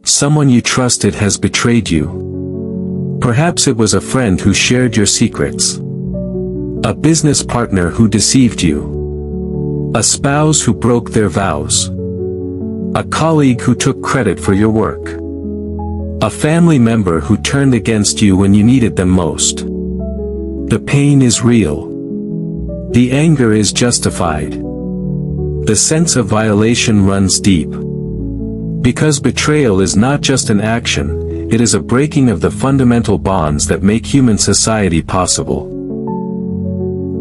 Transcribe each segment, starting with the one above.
Someone you trusted has betrayed you. Perhaps it was a friend who shared your secrets. A business partner who deceived you. A spouse who broke their vows. A colleague who took credit for your work. A family member who turned against you when you needed them most. The pain is real. The anger is justified. The sense of violation runs deep. Because betrayal is not just an action, it is a breaking of the fundamental bonds that make human society possible.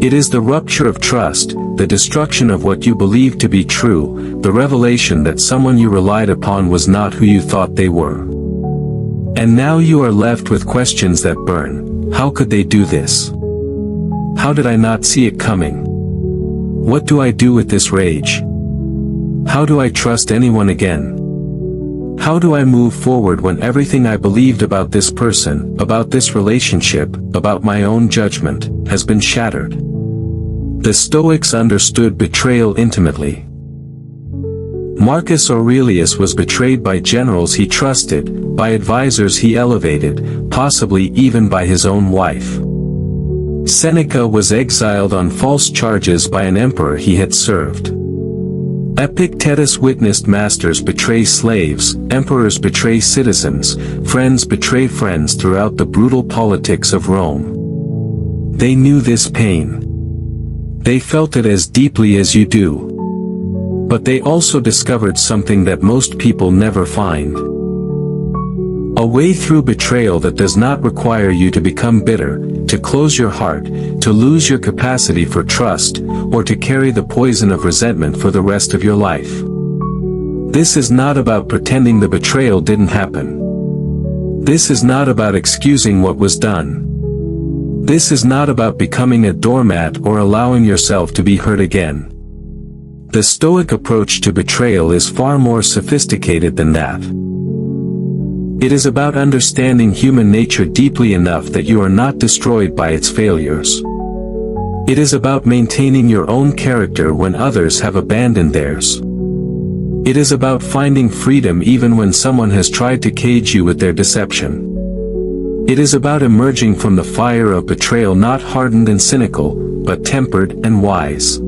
It is the rupture of trust, the destruction of what you believed to be true, the revelation that someone you relied upon was not who you thought they were. And now you are left with questions that burn. How could they do this? How did I not see it coming? What do I do with this rage? How do I trust anyone again? How do I move forward when everything I believed about this person, about this relationship, about my own judgment, has been shattered? The Stoics understood betrayal intimately. Marcus Aurelius was betrayed by generals he trusted, by advisors he elevated, possibly even by his own wife. Seneca was exiled on false charges by an emperor he had served. Epictetus witnessed masters betray slaves, emperors betray citizens, friends betray friends throughout the brutal politics of Rome. They knew this pain. They felt it as deeply as you do. But they also discovered something that most people never find. A way through betrayal that does not require you to become bitter, to close your heart, to lose your capacity for trust, or to carry the poison of resentment for the rest of your life. This is not about pretending the betrayal didn't happen. This is not about excusing what was done. This is not about becoming a doormat or allowing yourself to be hurt again. The Stoic approach to betrayal is far more sophisticated than that. It is about understanding human nature deeply enough that you are not destroyed by its failures. It is about maintaining your own character when others have abandoned theirs. It is about finding freedom even when someone has tried to cage you with their deception. It is about emerging from the fire of betrayal not hardened and cynical, but tempered and wise.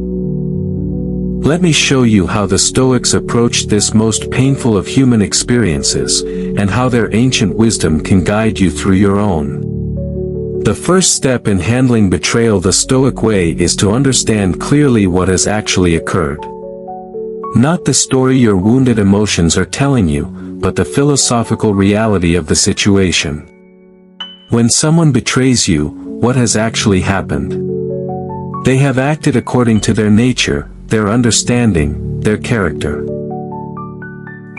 Let me show you how the Stoics approached this most painful of human experiences, and how their ancient wisdom can guide you through your own. The first step in handling betrayal the Stoic way is to understand clearly what has actually occurred. Not the story your wounded emotions are telling you, but the philosophical reality of the situation. When someone betrays you, what has actually happened? They have acted according to their nature, their understanding, their character.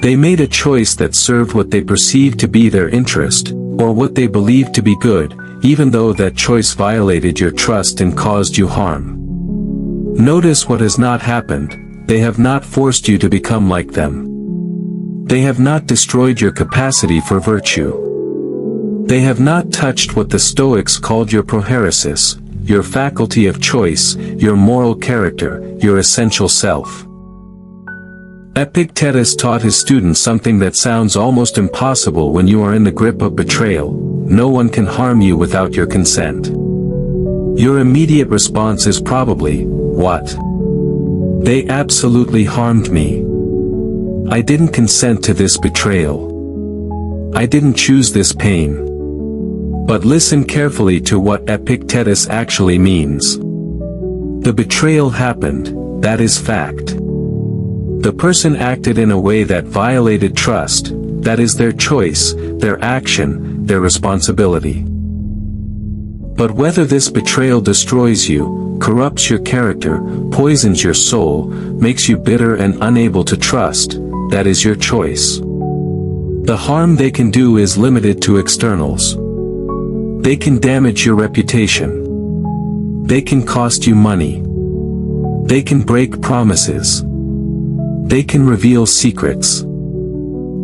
They made a choice that served what they perceived to be their interest, or what they believed to be good, even though that choice violated your trust and caused you harm. Notice what has not happened. They have not forced you to become like them. They have not destroyed your capacity for virtue. They have not touched what the Stoics called your prohairesis, your faculty of choice, your moral character, your essential self. Epictetus taught his students something that sounds almost impossible when you are in the grip of betrayal: no one can harm you without your consent. Your immediate response is probably, what? They absolutely harmed me. I didn't consent to this betrayal. I didn't choose this pain. But listen carefully to what Epictetus actually means. The betrayal happened, that is fact. The person acted in a way that violated trust, that is their choice, their action, their responsibility. But whether this betrayal destroys you, corrupts your character, poisons your soul, makes you bitter and unable to trust, that is your choice. The harm they can do is limited to externals. They can damage your reputation. They can cost you money. They can break promises. They can reveal secrets.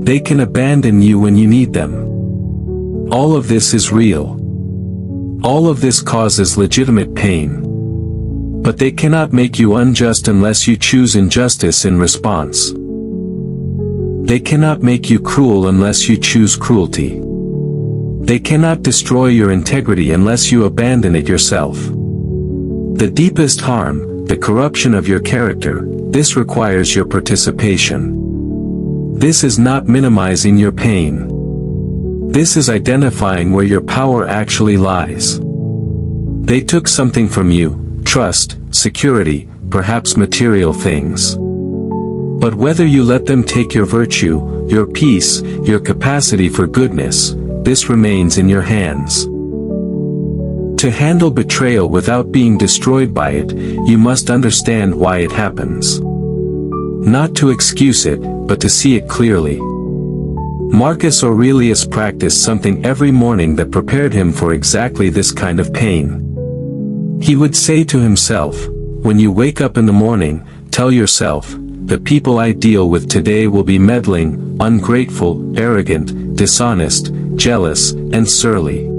They can abandon you when you need them. All of this is real. All of this causes legitimate pain. But they cannot make you unjust unless you choose injustice in response. They cannot make you cruel unless you choose cruelty. They cannot destroy your integrity unless you abandon it yourself. The deepest harm, the corruption of your character, this requires your participation. This is not minimizing your pain. This is identifying where your power actually lies. They took something from you, trust, security, perhaps material things. But whether you let them take your virtue, your peace, your capacity for goodness, this remains in your hands. To handle betrayal without being destroyed by it, you must understand why it happens. Not to excuse it, but to see it clearly. Marcus Aurelius practiced something every morning that prepared him for exactly this kind of pain. He would say to himself, when you wake up in the morning, tell yourself, the people I deal with today will be meddling, ungrateful, arrogant, dishonest, jealous, and surly.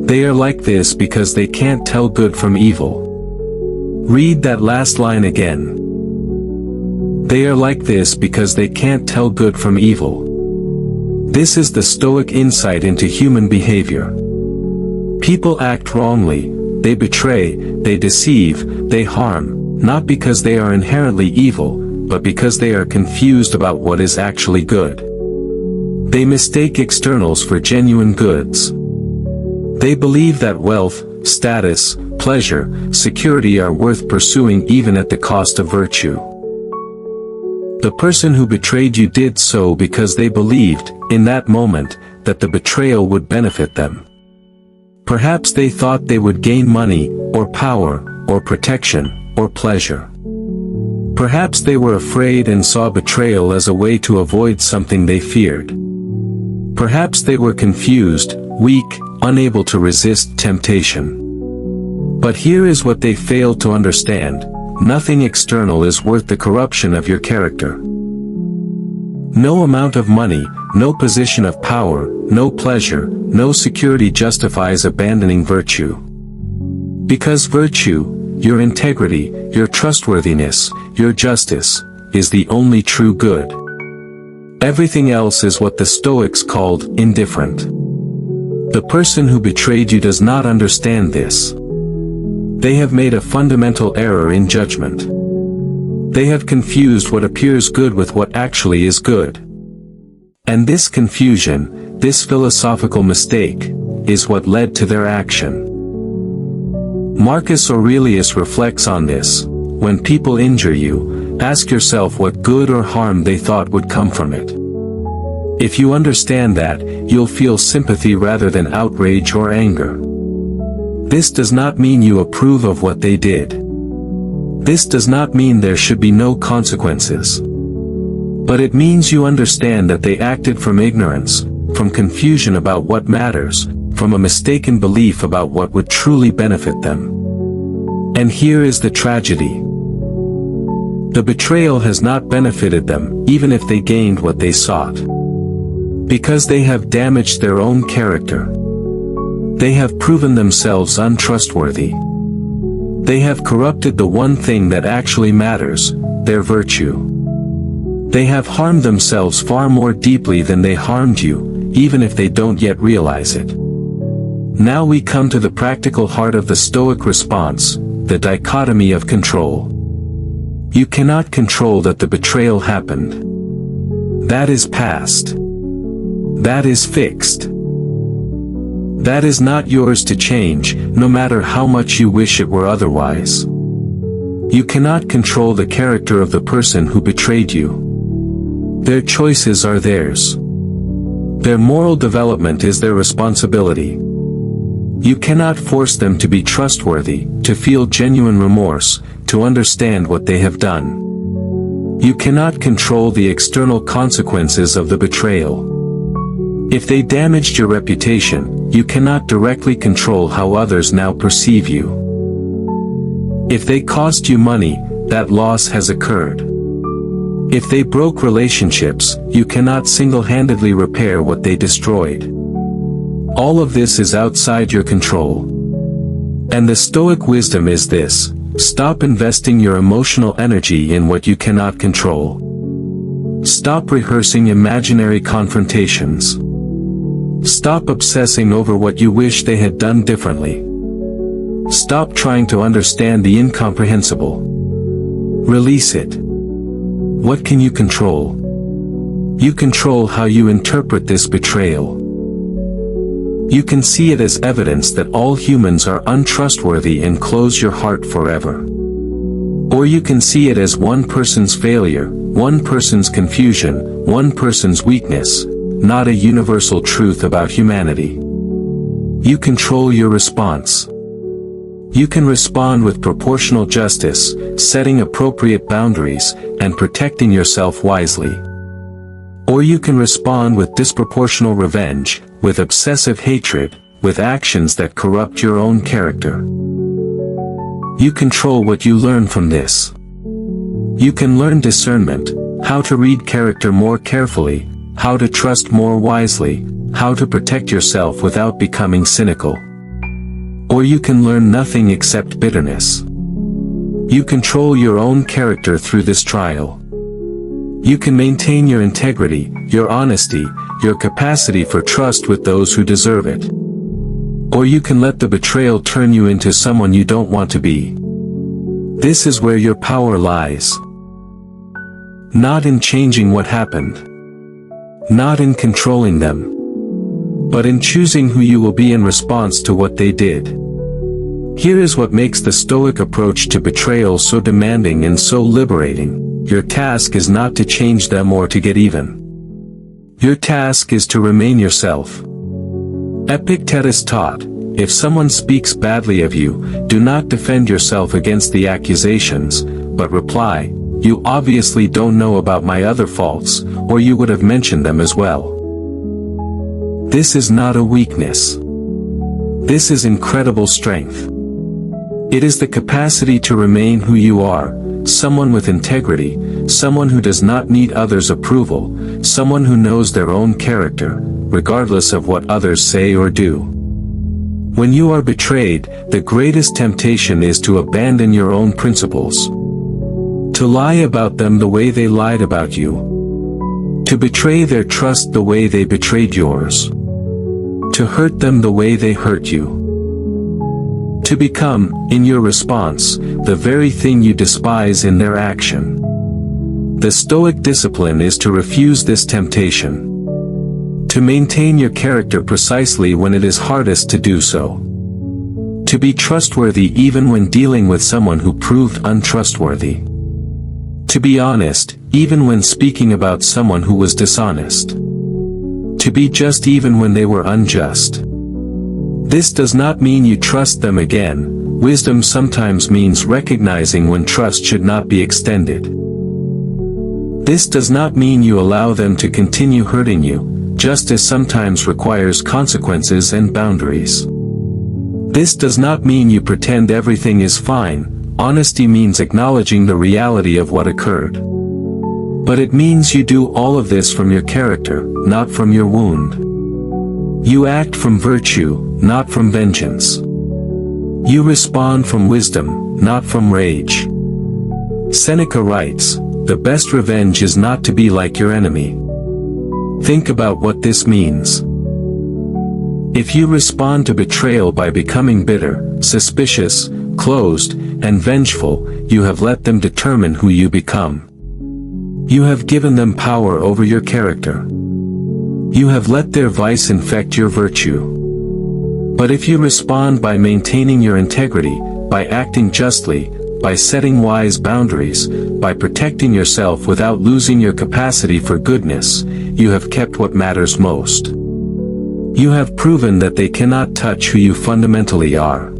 They are like this because they can't tell good from evil. Read that last line again. They are like this because they can't tell good from evil. This is the Stoic insight into human behavior. People act wrongly, they betray, they deceive, they harm, not because they are inherently evil, but because they are confused about what is actually good. They mistake externals for genuine goods. They believe that wealth, status, pleasure, security are worth pursuing even at the cost of virtue. The person who betrayed you did so because they believed, in that moment, that the betrayal would benefit them. Perhaps they thought they would gain money, or power, or protection, or pleasure. Perhaps they were afraid and saw betrayal as a way to avoid something they feared. Perhaps they were confused, weak, unable to resist temptation. But here is what they failed to understand: nothing external is worth the corruption of your character. No amount of money, no position of power, no pleasure, no security justifies abandoning virtue. Because virtue, your integrity, your trustworthiness, your justice, is the only true good. Everything else is what the Stoics called indifferent. The person who betrayed you does not understand this. They have made a fundamental error in judgment. They have confused what appears good with what actually is good. And this confusion, this philosophical mistake, is what led to their action. Marcus Aurelius reflects on this: when people injure you, ask yourself what good or harm they thought would come from it. If you understand that, you'll feel sympathy rather than outrage or anger. This does not mean you approve of what they did. This does not mean there should be no consequences. But it means you understand that they acted from ignorance, from confusion about what matters, from a mistaken belief about what would truly benefit them. And here is the tragedy. The betrayal has not benefited them, even if they gained what they sought. Because they have damaged their own character. They have proven themselves untrustworthy. They have corrupted the one thing that actually matters, their virtue. They have harmed themselves far more deeply than they harmed you, even if they don't yet realize it. Now we come to the practical heart of the Stoic response, the dichotomy of control. You cannot control that the betrayal happened. That is past. That is fixed. That is not yours to change, no matter how much you wish it were otherwise. You cannot control the character of the person who betrayed you. Their choices are theirs. Their moral development is their responsibility. You cannot force them to be trustworthy, to feel genuine remorse, to understand what they have done. You cannot control the external consequences of the betrayal. If they damaged your reputation, you cannot directly control how others now perceive you. If they cost you money, that loss has occurred. If they broke relationships, you cannot single-handedly repair what they destroyed. All of this is outside your control. And the Stoic wisdom is this: stop investing your emotional energy in what you cannot control. Stop rehearsing imaginary confrontations. Stop obsessing over what you wish they had done differently. Stop trying to understand the incomprehensible. Release it. What can you control? You control how you interpret this betrayal. You can see it as evidence that all humans are untrustworthy and close your heart forever. Or you can see it as one person's failure, one person's confusion, one person's weakness, not a universal truth about humanity. You control your response. You can respond with proportional justice, setting appropriate boundaries, and protecting yourself wisely. Or you can respond with disproportional revenge, with obsessive hatred, with actions that corrupt your own character. You control what you learn from this. You can learn discernment, how to read character more carefully, how to trust more wisely, how to protect yourself without becoming cynical. Or you can learn nothing except bitterness. You control your own character through this trial. You can maintain your integrity, your honesty, your capacity for trust with those who deserve it. Or you can let the betrayal turn you into someone you don't want to be. This is where your power lies. Not in changing what happened. Not in controlling them. But in choosing who you will be in response to what they did. Here is what makes the Stoic approach to betrayal so demanding and so liberating. Your task is not to change them or to get even. Your task is to remain yourself. Epictetus taught, if someone speaks badly of you, do not defend yourself against the accusations, but reply, you obviously don't know about my other faults, or you would have mentioned them as well. This is not a weakness. This is incredible strength. It is the capacity to remain who you are, someone with integrity, someone who does not need others' approval, someone who knows their own character, regardless of what others say or do. When you are betrayed, the greatest temptation is to abandon your own principles. To lie about them the way they lied about you. To betray their trust the way they betrayed yours. To hurt them the way they hurt you. To become, in your response, the very thing you despise in their action. The Stoic discipline is to refuse this temptation. To maintain your character precisely when it is hardest to do so. To be trustworthy even when dealing with someone who proved untrustworthy. To be honest, even when speaking about someone who was dishonest. To be just even when they were unjust. This does not mean you trust them again. Wisdom sometimes means recognizing when trust should not be extended. This does not mean you allow them to continue hurting you. Justice sometimes requires consequences and boundaries. This does not mean you pretend everything is fine. Honesty means acknowledging the reality of what occurred. But it means you do all of this from your character, not from your wound. You act from virtue, not from vengeance. You respond from wisdom, not from rage. Seneca writes, the best revenge is not to be like your enemy. Think about what this means. If you respond to betrayal by becoming bitter, suspicious, closed, and vengeful, you have let them determine who you become. You have given them power over your character. You have let their vice infect your virtue. But if you respond by maintaining your integrity, by acting justly, by setting wise boundaries, by protecting yourself without losing your capacity for goodness, you have kept what matters most. You have proven that they cannot touch who you fundamentally are.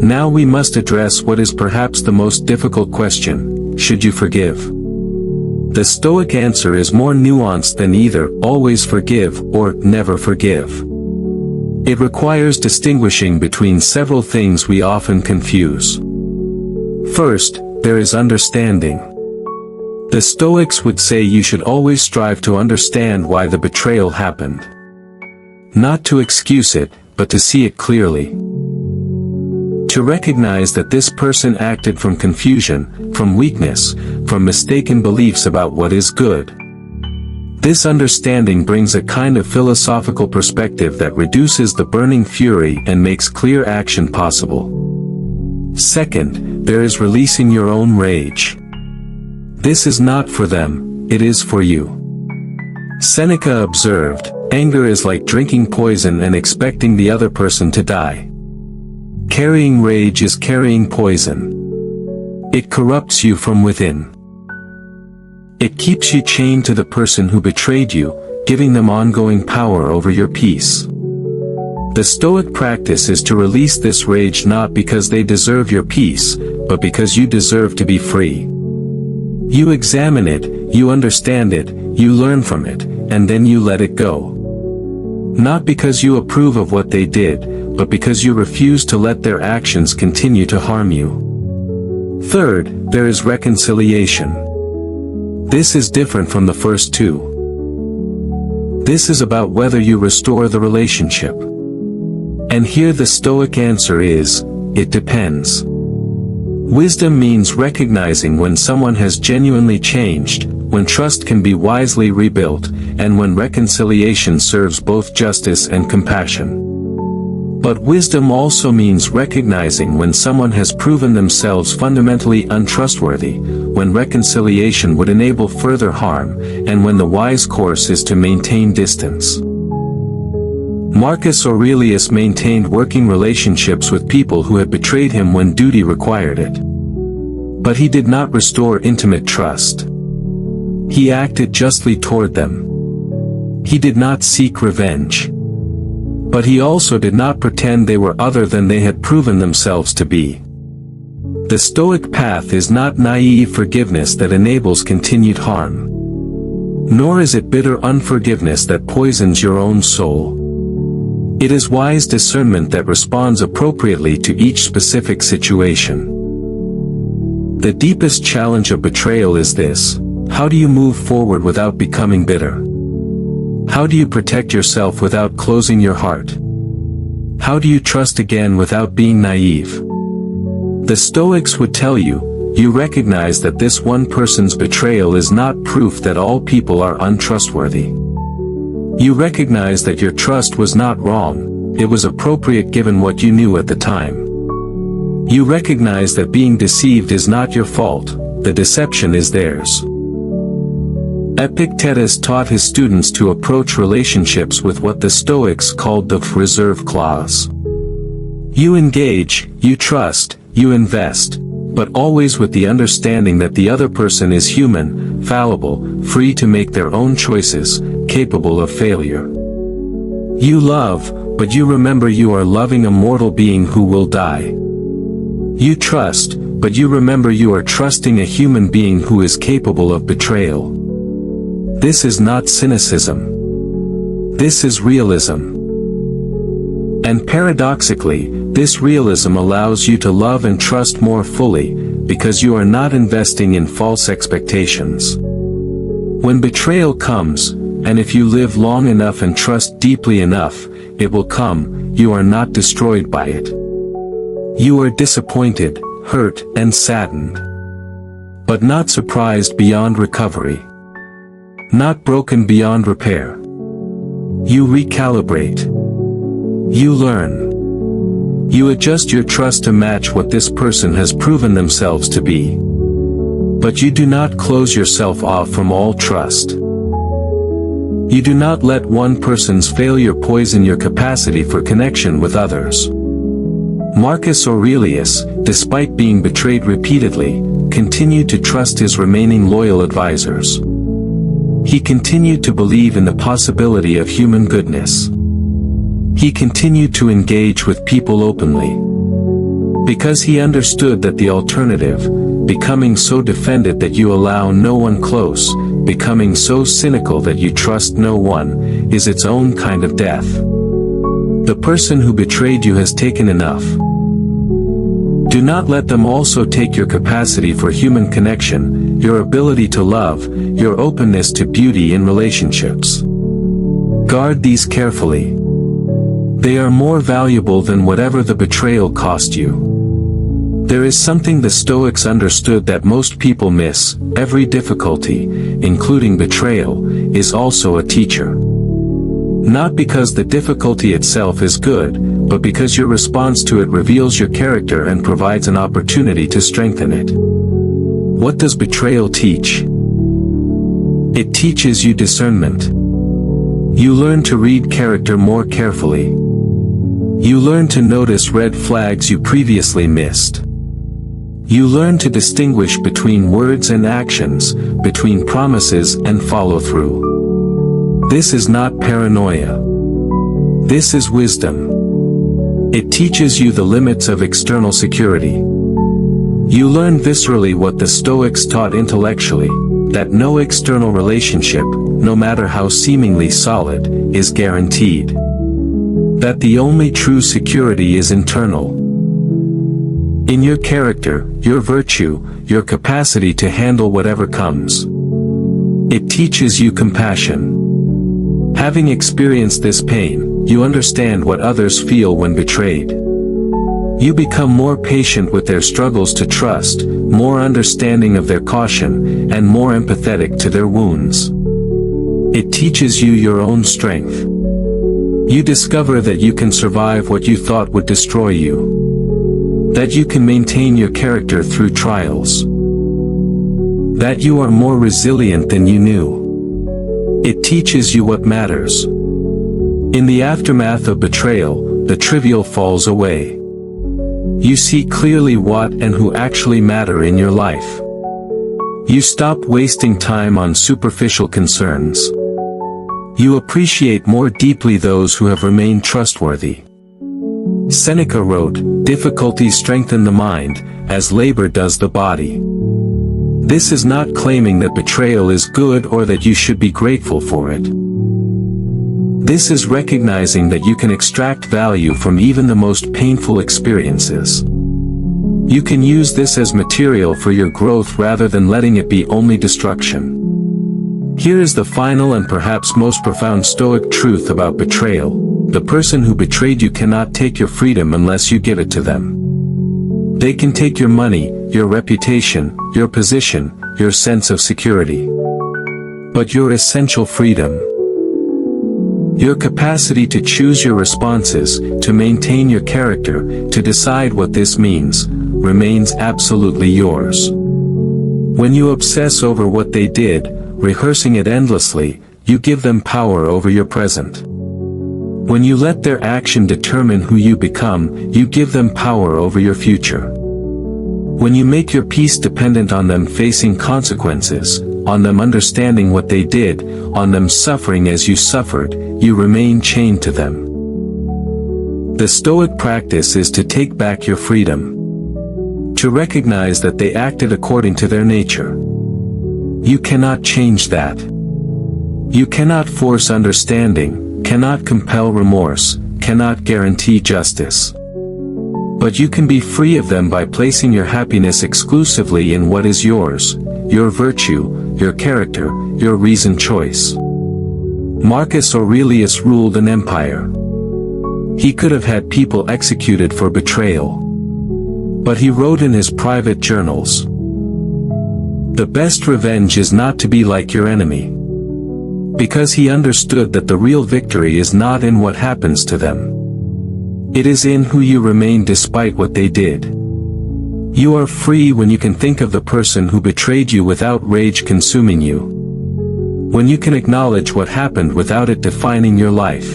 Now we must address what is perhaps the most difficult question: should you forgive? The Stoic answer is more nuanced than either always forgive or never forgive. It requires distinguishing between several things we often confuse. First, there is understanding. The Stoics would say you should always strive to understand why the betrayal happened. Not to excuse it, but to see it clearly. to recognize that this person acted from confusion, from weakness, from mistaken beliefs about what is good. This understanding brings a kind of philosophical perspective that reduces the burning fury and makes clear action possible. Second, there is releasing your own rage. This is not for them, it is for you. Seneca observed, "Anger is like drinking poison and expecting the other person to die." Carrying rage is carrying poison. It corrupts you from within. It keeps you chained to the person who betrayed you, giving them ongoing power over your peace. The Stoic practice is to release this rage not because they deserve your peace, but because you deserve to be free. You examine it, you understand it, you learn from it, and then you let it go. Not because you approve of what they did, but because you refuse to let their actions continue to harm you. Third, there is reconciliation. This is different from the first two. This is about whether you restore the relationship. And here the Stoic answer is, it depends. Wisdom means recognizing when someone has genuinely changed, when trust can be wisely rebuilt, and when reconciliation serves both justice and compassion. But wisdom also means recognizing when someone has proven themselves fundamentally untrustworthy, when reconciliation would enable further harm, and when the wise course is to maintain distance. Marcus Aurelius maintained working relationships with people who had betrayed him when duty required it. But he did not restore intimate trust. He acted justly toward them. He did not seek revenge. But he also did not pretend they were other than they had proven themselves to be. The Stoic path is not naive forgiveness that enables continued harm. Nor is it bitter unforgiveness that poisons your own soul. It is wise discernment that responds appropriately to each specific situation. The deepest challenge of betrayal is this: how do you move forward without becoming bitter? How do you protect yourself without closing your heart? How do you trust again without being naive? The Stoics would tell you, you recognize that this one person's betrayal is not proof that all people are untrustworthy. You recognize that your trust was not wrong, it was appropriate given what you knew at the time. You recognize that being deceived is not your fault, the deception is theirs. Epictetus taught his students to approach relationships with what the Stoics called the reserve clause. You engage, you trust, you invest, but always with the understanding that the other person is human, fallible, free to make their own choices, capable of failure. You love, but you remember you are loving a mortal being who will die. You trust, but you remember you are trusting a human being who is capable of betrayal. This is not cynicism. This is realism. And paradoxically, this realism allows you to love and trust more fully, because you are not investing in false expectations. When betrayal comes, and if you live long enough and trust deeply enough, it will come, you are not destroyed by it. You are disappointed, hurt, and saddened. But not surprised beyond recovery. Not broken beyond repair. You recalibrate. You learn. You adjust your trust to match what this person has proven themselves to be. But you do not close yourself off from all trust. You do not let one person's failure poison your capacity for connection with others. Marcus Aurelius, despite being betrayed repeatedly, continued to trust his remaining loyal advisors. He continued to believe in the possibility of human goodness. He continued to engage with people openly. Because he understood that the alternative, becoming so defended that you allow no one close, becoming so cynical that you trust no one, is its own kind of death. The person who betrayed you has taken enough. Do not let them also take your capacity for human connection, your ability to love, your openness to beauty in relationships. Guard these carefully. They are more valuable than whatever the betrayal cost you. There is something the Stoics understood that most people miss: every difficulty, including betrayal, is also a teacher. Not because the difficulty itself is good, but because your response to it reveals your character and provides an opportunity to strengthen it. What does betrayal teach? It teaches you discernment. You learn to read character more carefully. You learn to notice red flags you previously missed. You learn to distinguish between words and actions, between promises and follow-through. This is not paranoia. This is wisdom. It teaches you the limits of external security. You learn viscerally what the Stoics taught intellectually, that no external relationship, no matter how seemingly solid, is guaranteed. That the only true security is internal. In your character, your virtue, your capacity to handle whatever comes. It teaches you compassion. Having experienced this pain, you understand what others feel when betrayed. You become more patient with their struggles to trust, more understanding of their caution, and more empathetic to their wounds. It teaches you your own strength. You discover that you can survive what you thought would destroy you. That you can maintain your character through trials. That you are more resilient than you knew. It teaches you what matters. In the aftermath of betrayal, the trivial falls away. You see clearly what and who actually matter in your life. You stop wasting time on superficial concerns. You appreciate more deeply those who have remained trustworthy. Seneca wrote, "Difficulties strengthen the mind, as labor does the body." This is not claiming that betrayal is good or that you should be grateful for it. This is recognizing that you can extract value from even the most painful experiences. You can use this as material for your growth rather than letting it be only destruction. Here is the final and perhaps most profound Stoic truth about betrayal: the person who betrayed you cannot take your freedom unless you give it to them. They can take your money, your reputation, your position, your sense of security. But your essential freedom, your capacity to choose your responses, to maintain your character, to decide what this means, remains absolutely yours. When you obsess over what they did, rehearsing it endlessly, you give them power over your present. When you let their action determine who you become, you give them power over your future. When you make your peace dependent on them facing consequences, on them understanding what they did, on them suffering as you suffered, you remain chained to them. The Stoic practice is to take back your freedom. To recognize that they acted according to their nature. You cannot change that. You cannot force understanding, cannot compel remorse, cannot guarantee justice. But you can be free of them by placing your happiness exclusively in what is yours, your virtue, your character, your reasoned choice. Marcus Aurelius ruled an empire. He could have had people executed for betrayal. But he wrote in his private journals, "The best revenge is not to be like your enemy." Because he understood that the real victory is not in what happens to them. It is in who you remain despite what they did. You are free when you can think of the person who betrayed you without rage consuming you. When you can acknowledge what happened without it defining your life.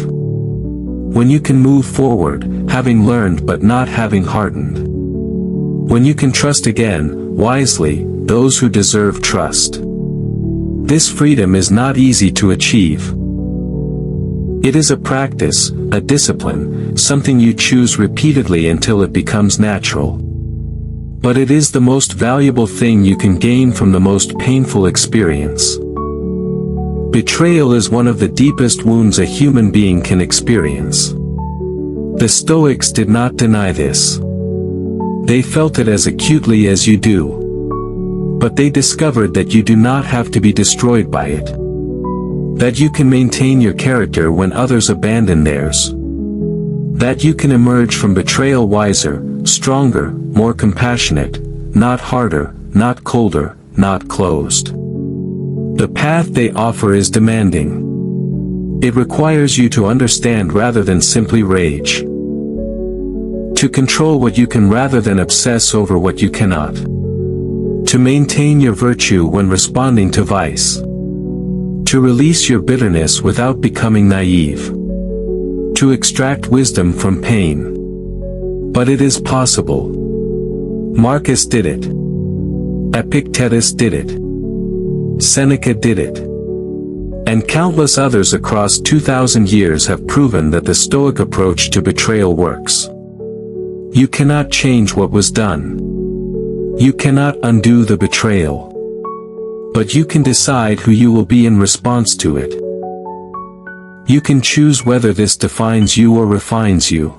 When you can move forward, having learned but not having hardened. When you can trust again, wisely, those who deserve trust. This freedom is not easy to achieve. It is a practice, a discipline, something you choose repeatedly until it becomes natural. But it is the most valuable thing you can gain from the most painful experience. Betrayal is one of the deepest wounds a human being can experience. The Stoics did not deny this. They felt it as acutely as you do. But they discovered that you do not have to be destroyed by it. That you can maintain your character when others abandon theirs. That you can emerge from betrayal wiser, stronger, more compassionate, not harder, not colder, not closed. The path they offer is demanding. It requires you to understand rather than simply rage. To control what you can rather than obsess over what you cannot. To maintain your virtue when responding to vice. To release your bitterness without becoming naive. To extract wisdom from pain. But it is possible. Marcus did it. Epictetus did it. Seneca did it. And countless others across 2,000 years have proven that the Stoic approach to betrayal works. You cannot change what was done. You cannot undo the betrayal. But you can decide who you will be in response to it. You can choose whether this defines you or refines you.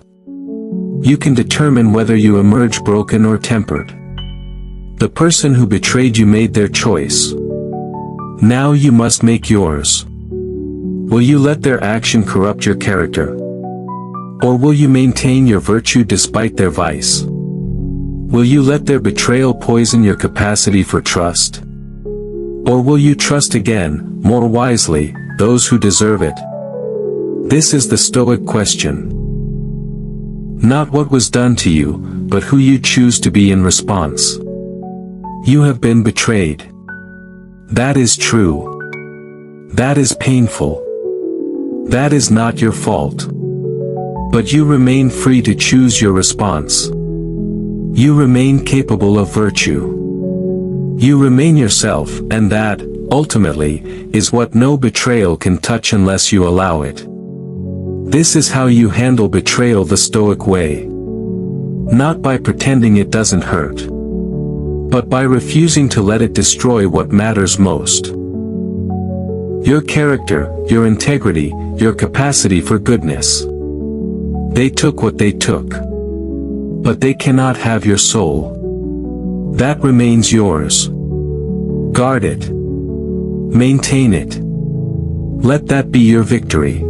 You can determine whether you emerge broken or tempered. The person who betrayed you made their choice. Now you must make yours. Will you let their action corrupt your character? Or will you maintain your virtue despite their vice? Will you let their betrayal poison your capacity for trust? Or will you trust again, more wisely, those who deserve it? This is the Stoic question. Not what was done to you, but who you choose to be in response. You have been betrayed. That is true. That is painful. That is not your fault. But you remain free to choose your response. You remain capable of virtue. You remain yourself, and that, ultimately, is what no betrayal can touch unless you allow it. This is how you handle betrayal the Stoic way. Not by pretending it doesn't hurt. But by refusing to let it destroy what matters most. Your character, your integrity, your capacity for goodness. They took what they took. But they cannot have your soul. That remains yours. Guard it. Maintain it. Let that be your victory.